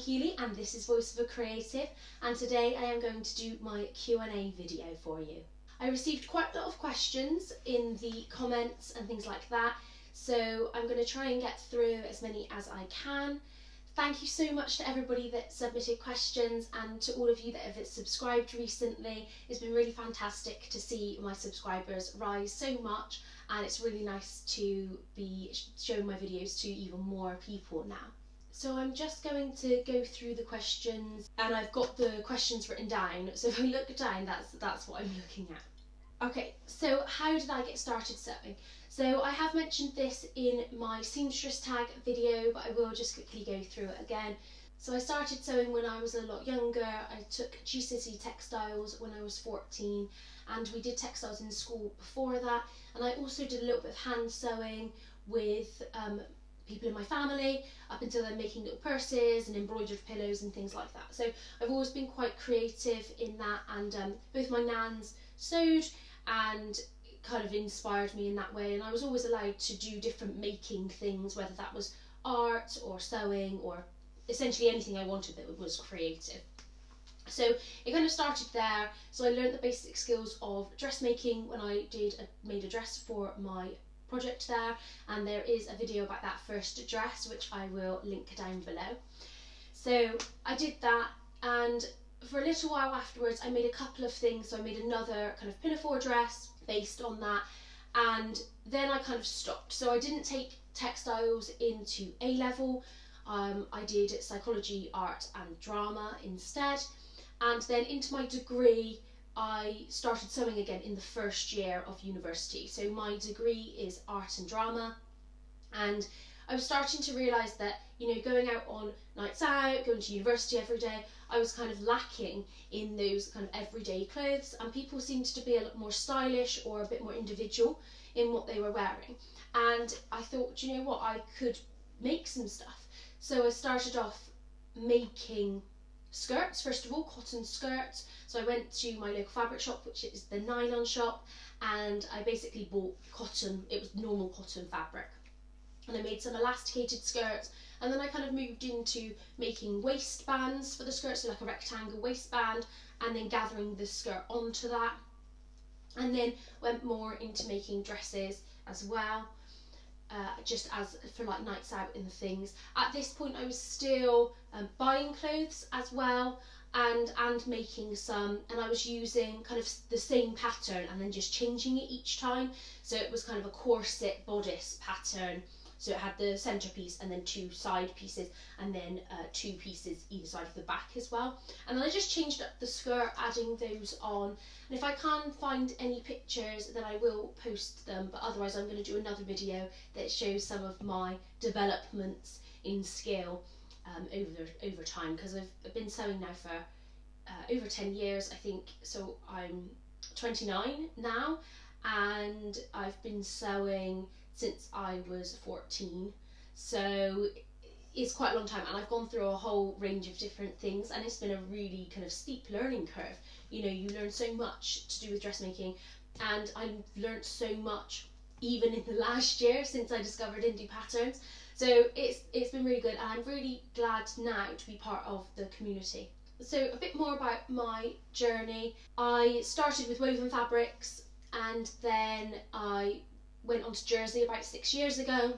Kealy and this is Voice of a Creative, and today I am going to do my Q&A video for you. I received quite a lot of questions in the comments and things like that, so I'm going to try and get through as many as I can. Thank you so much to everybody that submitted questions and to all of you that have subscribed recently. It's been really fantastic to see my subscribers rise so much, and it's really nice to be showing my videos to even more people now. So I'm just going to go through the questions, and I've got the questions written down, so if I look down, that's what I'm looking at. Okay, so how did I get started sewing? So I have mentioned this in my seamstress tag video, but I will just quickly go through it again. So I started sewing when I was a lot younger. I took GCSE textiles when I was 14, and we did textiles in school before that, and I also did a little bit of hand sewing with people in my family, up until then making little purses and embroidered pillows and things like that. So I've always been quite creative in that, and both my nans sewed and kind of inspired me in that way, and I was always allowed to do different making things, whether that was art or sewing or essentially anything I wanted that was creative. So it kind of started there. So I learned the basic skills of dressmaking when I made a dress for my project there, and there is a video about that first dress which I will link down below. So I did that, and for a little while afterwards I made a couple of things. So I made another kind of pinafore dress based on that, and then I kind of stopped. So I didn't take textiles into A level. I did psychology, art and drama instead, and then into my degree I started sewing again in the first year of university. So my degree is art and drama, and I was starting to realise that, you know, going out on nights out, going to university every day, I was kind of lacking in those kind of everyday clothes, and people seemed to be a lot more stylish or a bit more individual in what they were wearing. And I thought, do you know what, I could make some stuff. So I started off making skirts, first of all, cotton skirts. So I went to my local fabric shop, which is the Nylon shop, and I basically bought cotton. It was normal cotton fabric, and I made some elasticated skirts, and then I kind of moved into making waistbands for the skirts, so like a rectangle waistband, and then gathering the skirt onto that, and then went more into making dresses as well, just as for like nights out and things. At this point I was still buying clothes as well, and making some, and I was using kind of the same pattern and then just changing it each time. So it was kind of a corset bodice pattern. So it had the centrepiece and then two side pieces, and then two pieces either side of the back as well. And then I just changed up the skirt, adding those on. And if I can find any pictures, then I will post them. But otherwise I'm going to do another video that shows some of my developments in skill over time, because I've been sewing now for over 10 years, I think. So I'm 29 now, and I've been sewing since I was 14, so it's quite a long time, and I've gone through a whole range of different things, and it's been a really kind of steep learning curve. You know, you learn so much to do with dressmaking, and I've learned so much even in the last year since I discovered indie patterns. So it's been really good, and I'm really glad now to be part of the community. So a bit more about my journey. I started with woven fabrics, and then I went on to jersey about 6 years ago,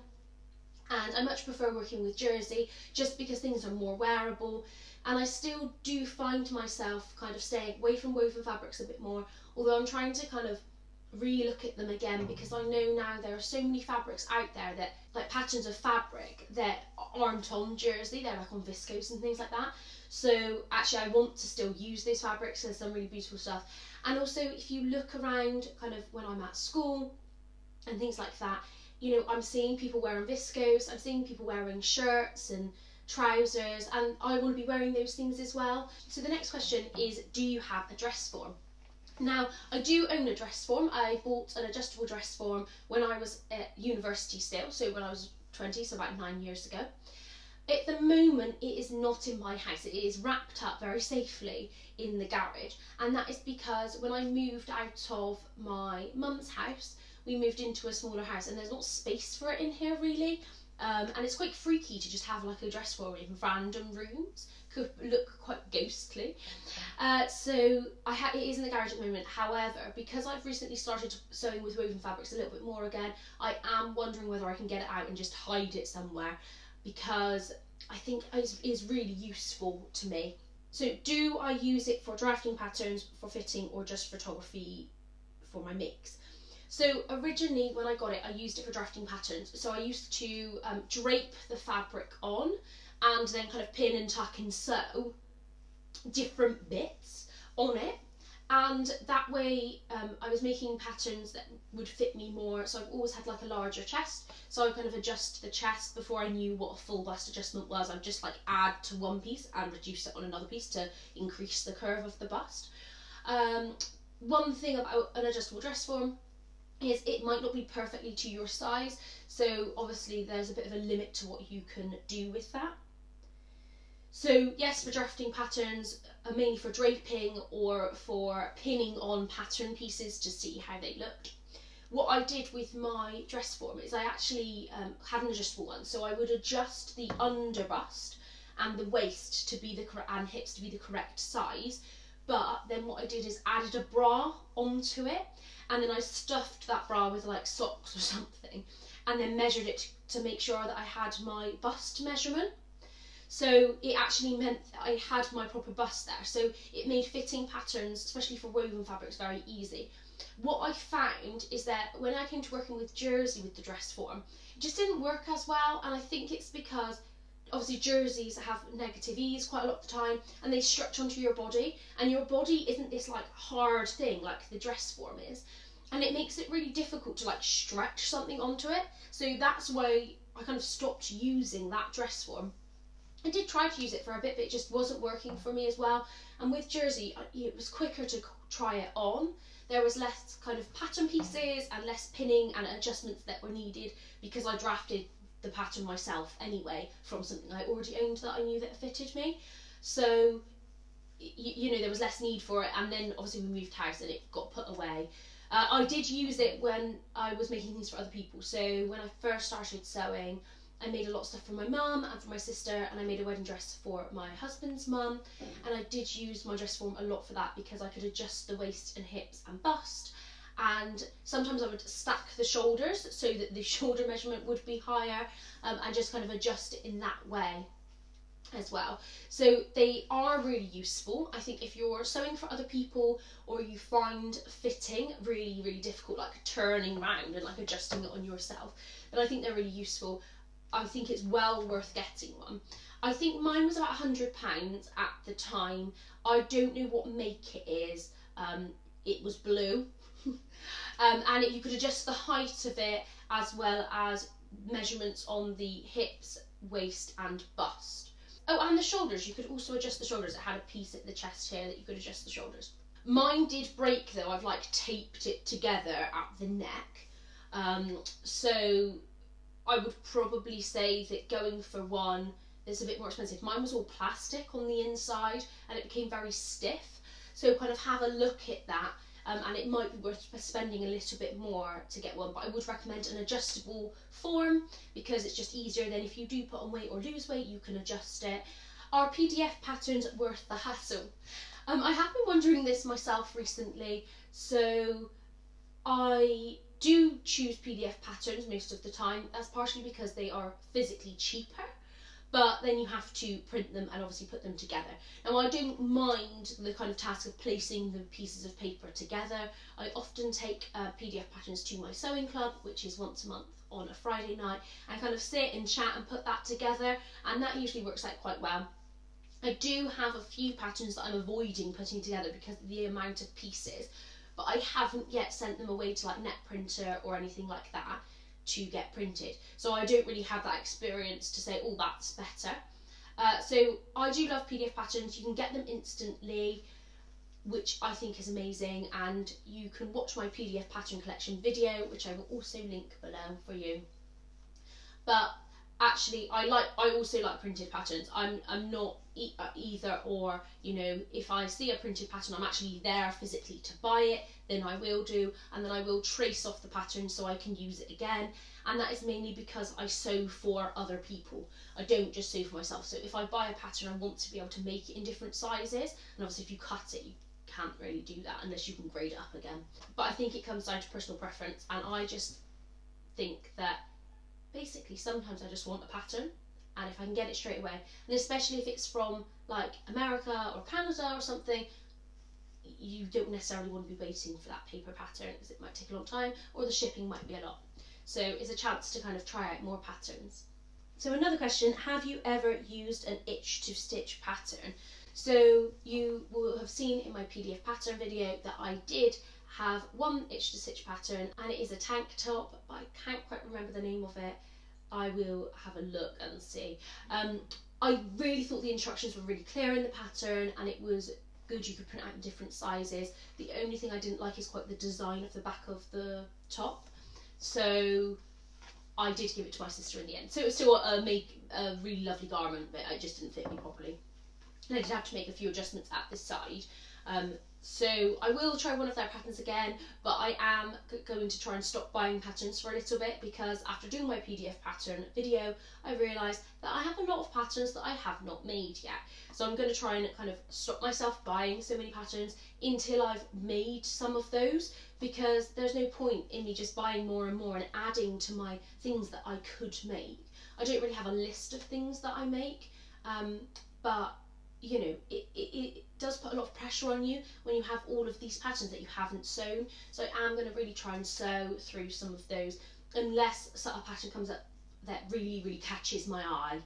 and I much prefer working with jersey just because things are more wearable, and I still do find myself kind of staying away from woven fabrics a bit more, although I'm trying to kind of re-look at them again, because I know now there are so many fabrics out there, that like patterns of fabric that aren't on jersey, they're like on viscose and things like that. So actually I want to still use those fabrics. There's some really beautiful stuff. And also if you look around kind of when I'm at school and things like that, you know, I'm seeing people wearing viscose, I'm seeing people wearing shirts and trousers, and I want to be wearing those things as well. So the next question is, do you have a dress form? Now, I do own a dress form. I bought an adjustable dress form when I was at university still, so when I was 20, so about 9 years ago. At the moment, it is not in my house. It is wrapped up very safely in the garage, and that is because when I moved out of my mum's house, we moved into a smaller house, and there's not space for it in here really. and it's quite freaky to just have like a dress form in random rooms. Could look quite ghostly. So it is in the garage at the moment. However, because I've recently started sewing with woven fabrics a little bit more again, I am wondering whether I can get it out and just hide it somewhere, because I think it is really useful to me. So do I use it for drafting patterns, for fitting, or just photography for my makes? So originally when I got it, I used it for drafting patterns. So I used to drape the fabric on and then kind of pin and tuck and sew different bits on it. And that way I was making patterns that would fit me more. So I've always had like a larger chest. So I kind of adjust the chest before I knew what a full bust adjustment was. I'd just like add to one piece and reduce it on another piece to increase the curve of the bust. One thing about an adjustable dress form is it might not be perfectly to your size. So obviously there's a bit of a limit to what you can do with that. So yes, for drafting patterns, mainly for draping or for pinning on pattern pieces to see how they looked. What I did with my dress form is I actually had an adjustable one, so I would adjust the under bust and the waist to be and hips to be the correct size. But then what I did is added a bra onto it, and then I stuffed that bra with like socks or something, and then measured it to make sure that I had my bust measurement. So it actually meant that I had my proper bust there. So it made fitting patterns, especially for woven fabrics, very easy. What I found is that when I came to working with jersey with the dress form, it just didn't work as well. And I think it's because obviously jerseys have negative ease quite a lot of the time, and they stretch onto your body, and your body isn't this like hard thing like the dress form is. And it makes it really difficult to like stretch something onto it. So that's why I kind of stopped using that dress form. I did try to use it for a bit, but it just wasn't working for me as well. And with jersey, it was quicker to try it on. There was less kind of pattern pieces and less pinning and adjustments that were needed, because I drafted the pattern myself anyway from something I already owned that I knew that fitted me. So, you know, there was less need for it. And then obviously we moved house and it got put away. I did use it when I was making things for other people. So when I first started sewing, I made a lot of stuff for my mum and for my sister, and I made a wedding dress for my husband's mum, and I did use my dress form a lot for that because I could adjust the waist and hips and bust, and sometimes I would stack the shoulders so that the shoulder measurement would be higher, and just kind of adjust it in that way as well. So they are really useful. I think if you're sewing for other people, or you find fitting really, really difficult, like turning around and like adjusting it on yourself, then I think they're really useful. I think it's well worth getting one. I think mine was about £100 at the time. I don't know what make it is. It was blue. And you could adjust the height of it as well as measurements on the hips, waist and bust. Oh, and the shoulders. You could also adjust the shoulders. It had a piece at the chest here that you could adjust the shoulders. Mine did break though. I've like taped it together at the neck. So I would probably say that going for one that's a bit more expensive. Mine was all plastic on the inside and it became very stiff. So kind of have a look at that, and it might be worth spending a little bit more to get one. But I would recommend an adjustable form because it's just easier. Then if you do put on weight or lose weight, you can adjust it. Are PDF patterns worth the hassle? I have been wondering this myself recently. So I do choose PDF patterns most of the time. That's partially because they are physically cheaper, but then you have to print them and obviously put them together. Now I don't mind the kind of task of placing the pieces of paper together. I often take PDF patterns to my sewing club, which is once a month on a Friday night, and kind of sit and chat and put that together, and that usually works out quite well. I do have a few patterns that I'm avoiding putting together because of the amount of pieces, but I haven't yet sent them away to like net printer or anything like that to get printed. So I don't really have that experience to say, oh, that's better. So I do love PDF patterns. You can get them instantly, which I think is amazing. And you can watch my PDF pattern collection video, which I will also link below for you. But actually, I also like printed patterns. I'm not either or, you know. If I see a printed pattern, I'm actually there physically to buy it, then I will do, and then I will trace off the pattern so I can use it again. and that is mainly because I sew for other people. I don't just sew for myself. So if I buy a pattern, I want to be able to make it in different sizes, and obviously if you cut it, you can't really do that unless you can grade it up again. But I think it comes down to personal preference, and I just think that basically sometimes I just want a pattern, and if I can get it straight away, and especially if it's from like America or Canada or something, you don't necessarily want to be waiting for that paper pattern because it might take a long time, or the shipping might be a lot. So it's a chance to kind of try out more patterns. So another question, have you ever used an itch to stitch pattern? So you will have seen in my PDF pattern video that I did have one itch to stitch pattern, and it is a tank top, but I can't quite remember the name of it. I will have a look and see. I really thought the instructions were really clear in the pattern, and it was good, you could print out in different sizes. The only thing I didn't like is quite the design of the back of the top, so I did give it to my sister in the end. So it was still a really lovely garment, but it just didn't fit me properly, and I did have to make a few adjustments at this side. So I will try one of their patterns again, but I am going to try and stop buying patterns for a little bit, because after doing my PDF pattern video, I realised that I have a lot of patterns that I have not made yet. So I'm going to try and kind of stop myself buying so many patterns until I've made some of those, because there's no point in me just buying more and more and adding to my things that I could make. I don't really have a list of things that I make, but you know, it does put a lot of pressure on you when you have all of these patterns that you haven't sewn. So I am going to really try and sew through some of those, unless a pattern comes up that really catches my eye,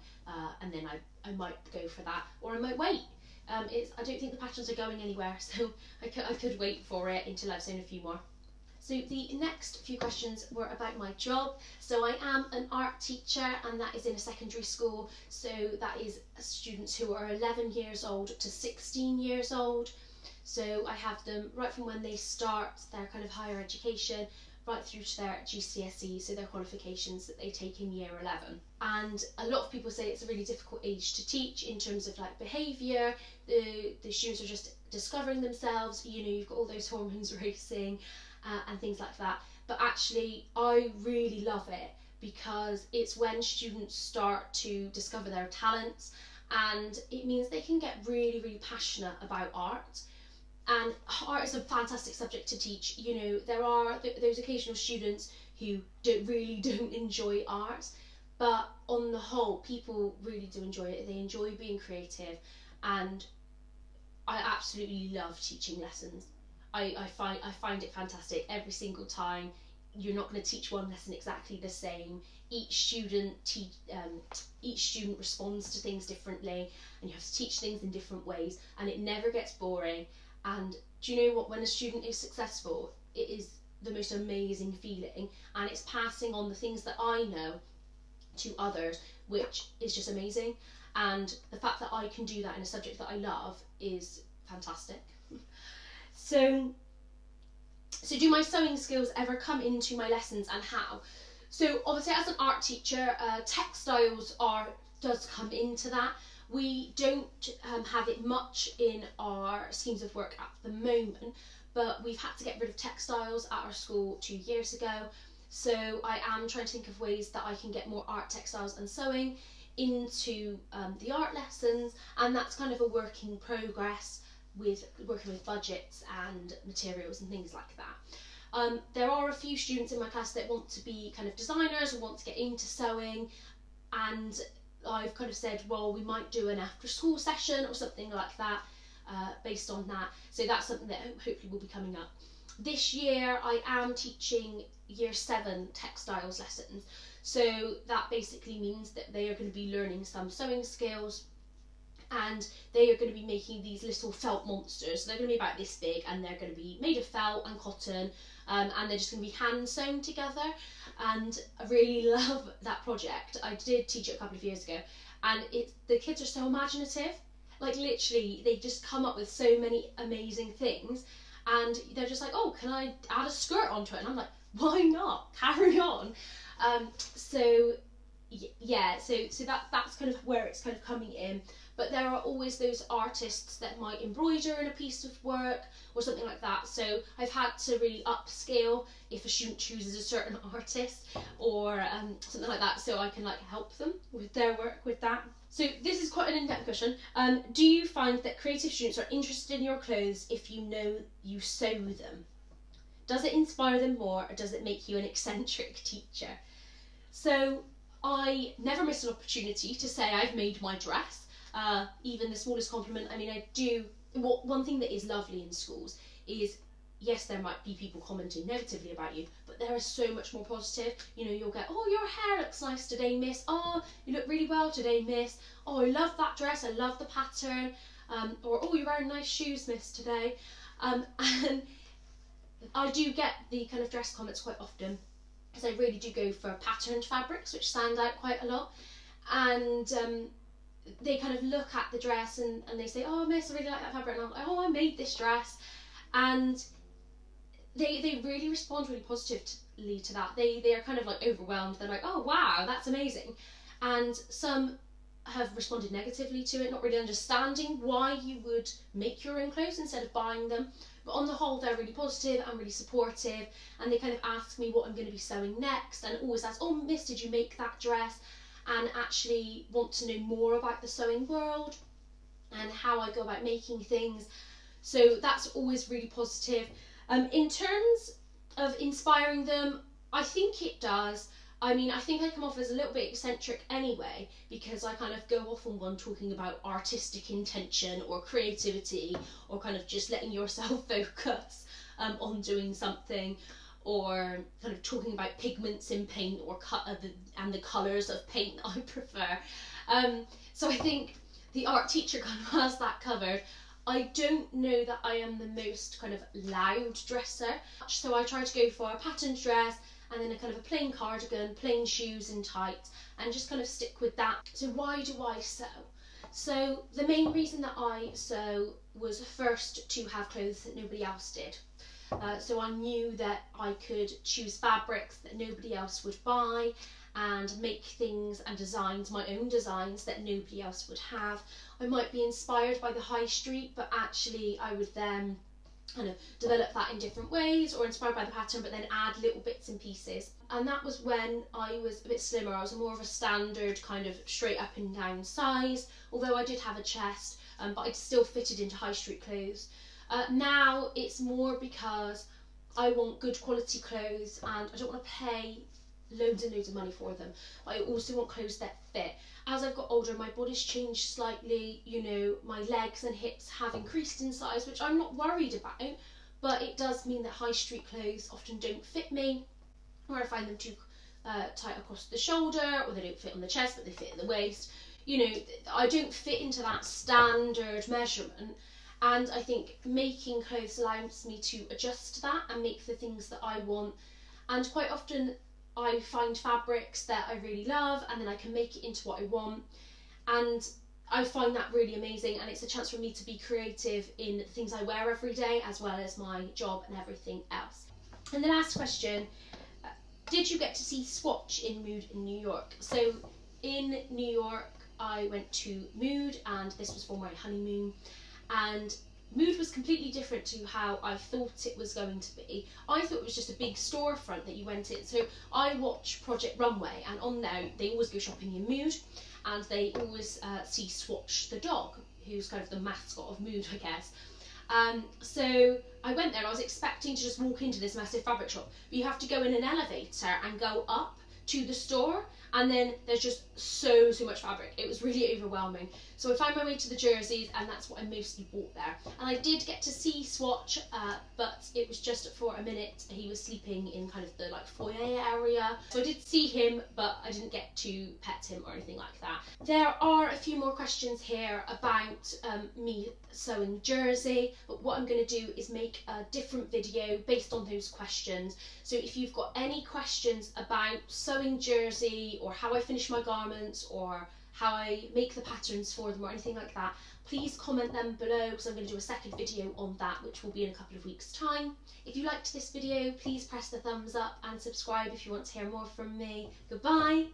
and then I might go for that, or I might wait. I don't think the patterns are going anywhere, so I could wait for it until I've sewn a few more. So the next few questions were about my job. So I am an art teacher, and that is in a secondary school. So that is students who are 11 years old to 16 years old. So I have them right from when they start their kind of higher education right through to their GCSE, so their qualifications that they take in year 11. And a lot of people say it's a really difficult age to teach in terms of like behaviour. The students are just discovering themselves, you know, you've got all those hormones racing, and things like that. But actually I really love it, because it's when students start to discover their talents, and it means they can get really passionate about art. And art is a fantastic subject to teach. You know, there are those occasional students who don't enjoy art, but on the whole people really do enjoy it. They enjoy being creative, and I absolutely love teaching lessons. I find it fantastic every single time. You're not going to teach one lesson exactly the same. Each student responds to things differently, and you have to teach things in different ways, and it never gets boring. And do you know what? When a student is successful, it is the most amazing feeling, and it's passing on the things that I know to others, which is just amazing. And the fact that I can do that in a subject that I love is fantastic. So do my sewing skills ever come into my lessons, and how? So obviously as an art teacher, textiles does come into that. We don't have it much in our schemes of work at the moment, but we've had to get rid of textiles at our school 2 years ago. So I am trying to think of ways that I can get more art, textiles and sewing into the art lessons, and that's kind of a work in progress, with working with budgets and materials and things like that. There are a few students in my class that want to be kind of designers or want to get into sewing, and I've kind of said, well, we might do an after school session or something like that, based on that. So that's something that hopefully will be coming up. This year I am teaching year 7 textiles lessons. So that basically means that they are going to be learning some sewing skills, and they are going to be making these little felt monsters. So they're going to be about this big, and they're going to be made of felt and cotton, and they're just going to be hand sewn together. And I really love that project. I did teach it a couple of years ago, and the kids are so imaginative. Like literally, they just come up with so many amazing things, and they're just like, oh, can I add a skirt onto it? And I'm like, why not? Carry on. So yeah, so that's kind of where it's kind of coming in. But there are always those artists that might embroider in a piece of work or something like that. So I've had to really upscale if a student chooses a certain artist or something like that, so I can like help them with their work with that. So this is quite an in-depth question. Do you find that creative students are interested in your clothes if you know you sew them? Does it inspire them more, or does it make you an eccentric teacher? So I never miss an opportunity to say I've made my dress. Even the smallest compliment. I mean, I do. One thing that is lovely in schools is, yes, there might be people commenting negatively about you, but there is so much more positive. You know, you'll get, oh, your hair looks nice today, miss. Oh, you look really well today, miss. Oh, I love that dress. I love the pattern. Or, oh, you're wearing nice shoes, miss, today. And I do get the kind of dress comments quite often, because I really do go for patterned fabrics, which stand out quite a lot. And they kind of look at the dress and they say, oh, miss, I really like that fabric. And I'm like, oh, I made this dress. And they really respond really positively to that. They are kind of like overwhelmed. They're like, oh, wow, that's amazing. And some have responded negatively to it, not really understanding why you would make your own clothes instead of buying them. But on the whole, they're really positive and really supportive, and they kind of ask me what I'm going to be sewing next, and always ask, oh, miss, did you make that dress? And actually want to know more about the sewing world and how I go about making things. So that's always really positive. In terms of inspiring them, I think it does. I mean, I think I come off as a little bit eccentric anyway, because I kind of go off on one talking about artistic intention or creativity, or kind of just letting yourself focus on doing something, or kind of talking about pigments in paint or and the colours of paint I prefer. So I think the art teacher kind of has that covered. I don't know that I am the most kind of loud dresser, so I try to go for a patterned dress and then a kind of a plain cardigan, plain shoes and tights, and just kind of stick with that. So why do I sew? So the main reason that I sew was first to have clothes that nobody else did. So I knew that I could choose fabrics that nobody else would buy and make things and designs, my own designs, that nobody else would have. I might be inspired by the high street, but actually I would then kind of develop that in different ways, or inspired by the pattern but then add little bits and pieces. And that was when I was a bit slimmer. I was more of a standard kind of straight up and down size, although I did have a chest, but I still fitted into high street clothes. Now it's more because I want good quality clothes and I don't want to pay loads and loads of money for them, but I also want clothes that fit. As I've got older, my body's changed slightly, you know, my legs and hips have increased in size, which I'm not worried about, but it does mean that high street clothes often don't fit me, or I find them too tight across the shoulder, or they don't fit on the chest but they fit in the waist. You know, I don't fit into that standard measurement, and I think making clothes allows me to adjust that and make the things that I want. And quite often I find fabrics that I really love and then I can make it into what I want, and I find that really amazing, and it's a chance for me to be creative in things I wear every day as well as my job and everything else. And the last question, did you get to see Swatch in Mood in New York? So in New York I went to Mood, and this was for my honeymoon, and Mood was completely different to how I thought it was going to be. I thought it was just a big storefront that you went in. So I watch Project Runway, and on there they always go shopping in Mood, and they always see Swatch the dog, who's kind of the mascot of Mood, I guess. So I went there and I was expecting to just walk into this massive fabric shop, but you have to go in an elevator and go up to the store, and then there's just so much fabric. It was really overwhelming. So I found my way to the jerseys, and that's what I mostly bought there. And I did get to see Swatch, but it was just for a minute. He was sleeping in kind of the like foyer area. So I did see him, but I didn't get to pet him or anything like that. There are a few more questions here about me sewing jersey, but what I'm going to do is make a different video based on those questions. So if you've got any questions about sewing jersey, or how I finish my garments, or how I make the patterns for them, or anything like that, please comment them below, because I'm going to do a second video on that, which will be in a couple of weeks' time. If you liked this video, please press the thumbs up and subscribe if you want to hear more from me. Goodbye!